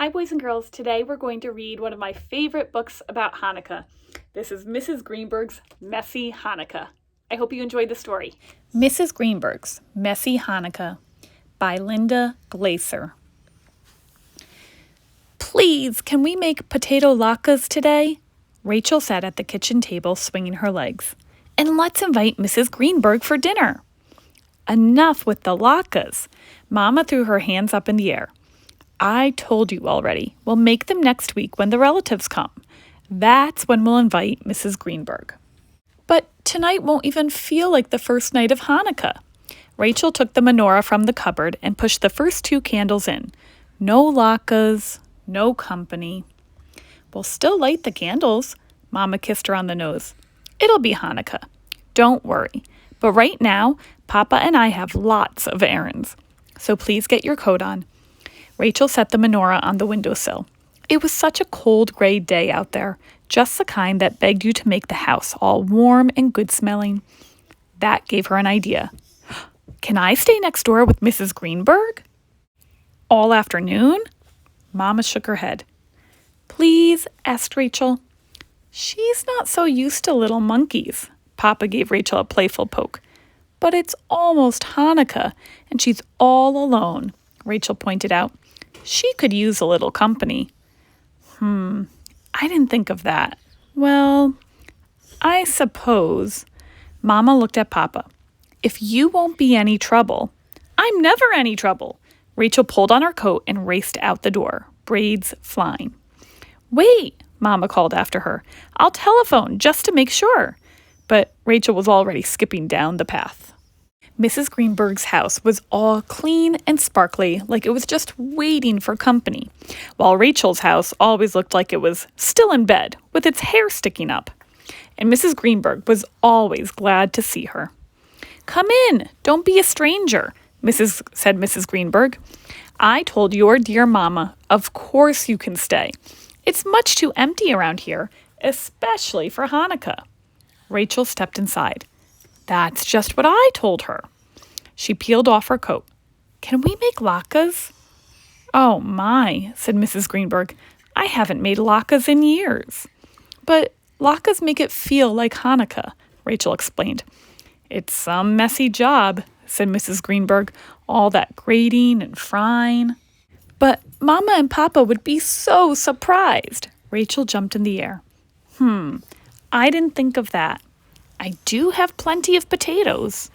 Hi, boys and girls. Today we're going to read one of my favorite books about Hanukkah. This is Mrs. Greenberg's Messy Hanukkah. I hope you enjoyed the story. Mrs. Greenberg's Messy Hanukkah by Linda Glaser. Please, can we make potato latkes today? Rachel sat at the kitchen table swinging her legs. And let's invite Mrs. Greenberg for dinner. Enough with the latkes. Mama threw her hands up in the air. I told you already. We'll make them next week when the relatives come. That's when we'll invite Mrs. Greenberg. But tonight won't even feel like the first night of Hanukkah. Rachel took the menorah from the cupboard and pushed the first 2 candles in. No latkes, no company. We'll still light the candles. Mama kissed her on the nose. It'll be Hanukkah. Don't worry. But right now, Papa and I have lots of errands. So please get your coat on. Rachel set the menorah on the windowsill. It was such a cold, gray day out there, just the kind that begged you to make the house all warm and good-smelling. That gave her an idea. Can I stay next door with Mrs. Greenberg? All afternoon? Mama shook her head. Please, asked Rachel. She's not so used to little monkeys. Papa gave Rachel a playful poke. But it's almost Hanukkah, and she's all alone, Rachel pointed out. She could use a little company. I didn't think of that. Well, I suppose. Mama looked at Papa. If you won't be any trouble. I'm never any trouble. Rachel pulled on her coat and raced out the door, braids flying. Wait, Mama called after her. I'll telephone just to make sure. But Rachel was already skipping down the path. Mrs. Greenberg's house was all clean and sparkly, like it was just waiting for company, while Rachel's house always looked like it was still in bed, with its hair sticking up. And Mrs. Greenberg was always glad to see her. Come in, don't be a stranger, said Mrs. Greenberg. I told your dear Mama, of course you can stay. It's much too empty around here, especially for Hanukkah. Rachel stepped inside. That's just what I told her. She peeled off her coat. Can we make latkes? Oh my, said Mrs. Greenberg. I haven't made latkes in years. But latkes make it feel like Hanukkah, Rachel explained. It's some messy job, said Mrs. Greenberg, all that grating and frying. But Mama and Papa would be so surprised. Rachel jumped in the air. I didn't think of that. I do have plenty of potatoes.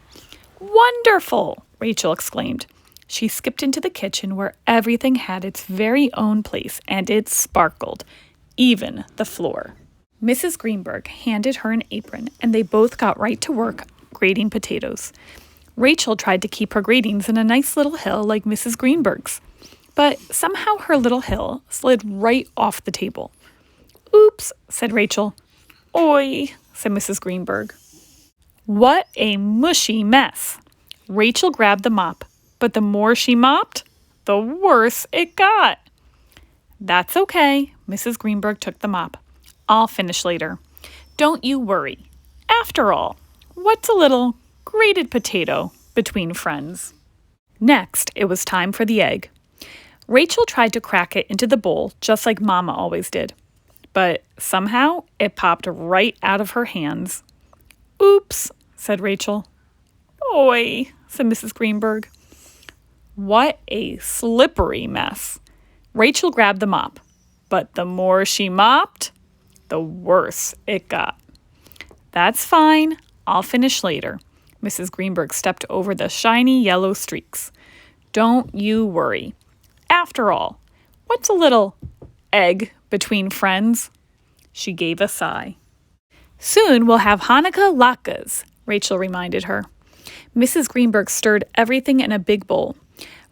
Wonderful, Rachel exclaimed. She skipped into the kitchen where everything had its very own place and it sparkled, even the floor. Mrs. Greenberg handed her an apron and they both got right to work grating potatoes. Rachel tried to keep her gratings in a nice little hill like Mrs. Greenberg's, but somehow her little hill slid right off the table. Oops, said Rachel. Oi, said Mrs. Greenberg. What a mushy mess. Rachel grabbed the mop, but the more she mopped, the worse it got. That's okay, Mrs. Greenberg took the mop. I'll finish later. Don't you worry. After all, what's a little grated potato between friends? Next, it was time for the egg. Rachel tried to crack it into the bowl just like Mama always did. But somehow it popped right out of her hands. Oops, said Rachel. Oi, said Mrs. Greenberg. What a slippery mess. Rachel grabbed the mop, but the more she mopped, the worse it got. That's fine, I'll finish later. Mrs. Greenberg stepped over the shiny yellow streaks. Don't you worry. After all, what's a little egg between friends? She gave a sigh. Soon we'll have Hanukkah latkes, Rachel reminded her. Mrs. Greenberg stirred everything in a big bowl.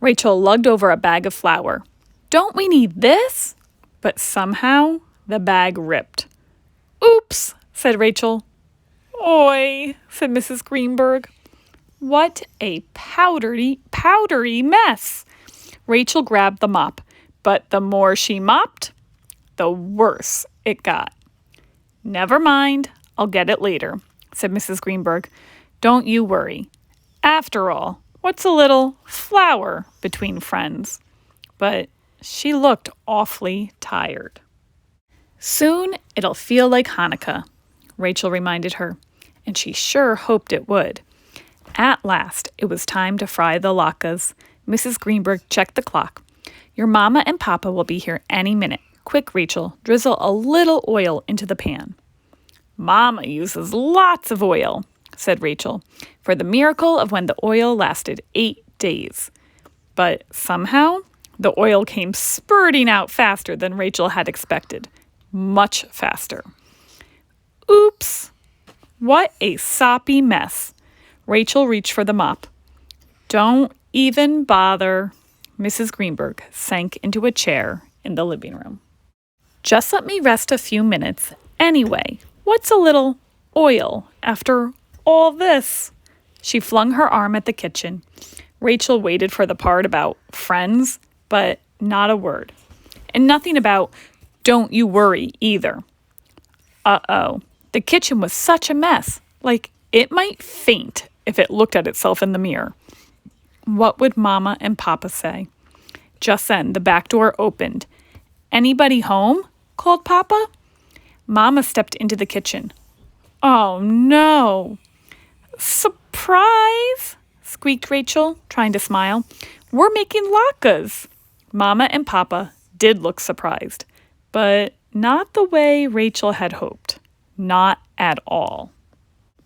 Rachel lugged over a bag of flour. Don't we need this? But somehow the bag ripped. Oops, said Rachel. Oi, said Mrs. Greenberg. What a powdery mess. Rachel grabbed the mop, but the more she mopped, the worse it got. Never mind, I'll get it later, said Mrs. Greenberg. Don't you worry. After all, what's a little flour between friends? But She looked awfully tired. Soon it'll feel like Hanukkah, Rachel reminded her, and she sure hoped it would. At last, it was time to fry the latkes. Mrs. Greenberg checked the clock. Your mama and papa will be here any minute. Quick, Rachel, drizzle a little oil into the pan. Mama uses lots of oil, said Rachel, for the miracle of when the oil lasted 8 days. But somehow, the oil came spurting out faster than Rachel had expected. Much faster. Oops! What a soppy mess. Rachel reached for the mop. Don't even bother. Mrs. Greenberg sank into a chair in the living room. Just let me rest a few minutes. Anyway, what's a little oil after all this? She flung her arm at the kitchen. Rachel waited for the part about friends, but not a word. And nothing about don't you worry either. Uh-oh. The kitchen was such a mess. Like it might faint if it looked at itself in the mirror. What would Mama and Papa say? Just then, the back door opened. Anybody home? Called Papa. Mama stepped into the kitchen. Oh, no. Surprise, squeaked Rachel, trying to smile. We're making latkes. Mama and Papa did look surprised, but not the way Rachel had hoped. Not at all.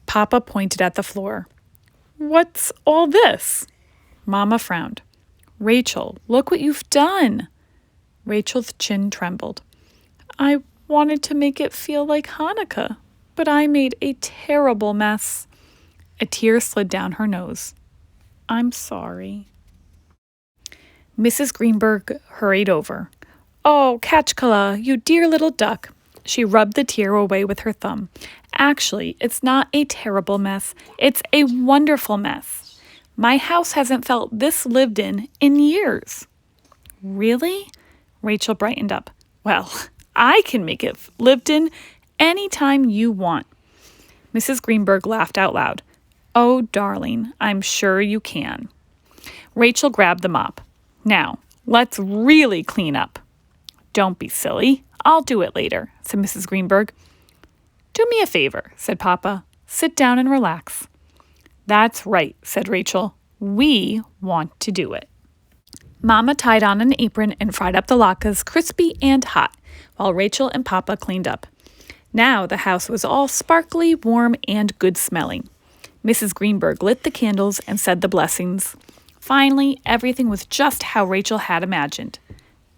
Papa pointed at the floor. What's all this? Mama frowned. Rachel, look what you've done. Rachel's chin trembled. I wanted to make it feel like Hanukkah, but I made a terrible mess. A tear slid down her nose. I'm sorry. Mrs. Greenberg hurried over. Oh, Katchkala, you dear little duck. She rubbed the tear away with her thumb. Actually, it's not a terrible mess. It's a wonderful mess. My house hasn't felt this lived in years. Really? Rachel brightened up. Well, I can make it lived in anytime you want. Mrs. Greenberg laughed out loud. Oh, darling, I'm sure you can. Rachel grabbed the mop. Now, let's really clean up. Don't be silly. I'll do it later, said Mrs. Greenberg. Do me a favor, said Papa. Sit down and relax. That's right, said Rachel. We want to do it. Mama tied on an apron and fried up the latkes crispy and hot, while Rachel and Papa cleaned up. Now the house was all sparkly, warm, and good-smelling. Mrs. Greenberg lit the candles and said the blessings. Finally, everything was just how Rachel had imagined.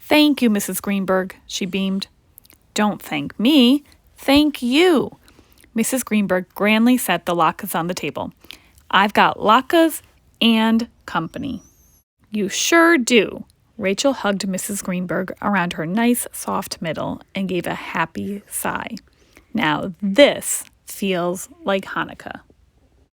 Thank you, Mrs. Greenberg, she beamed. Don't thank me. Thank you. Mrs. Greenberg grandly set the latkes on the table. I've got latkes and company. You sure do. Rachel hugged Mrs. Greenberg around her nice, soft middle and gave a happy sigh. Now this feels like Hanukkah.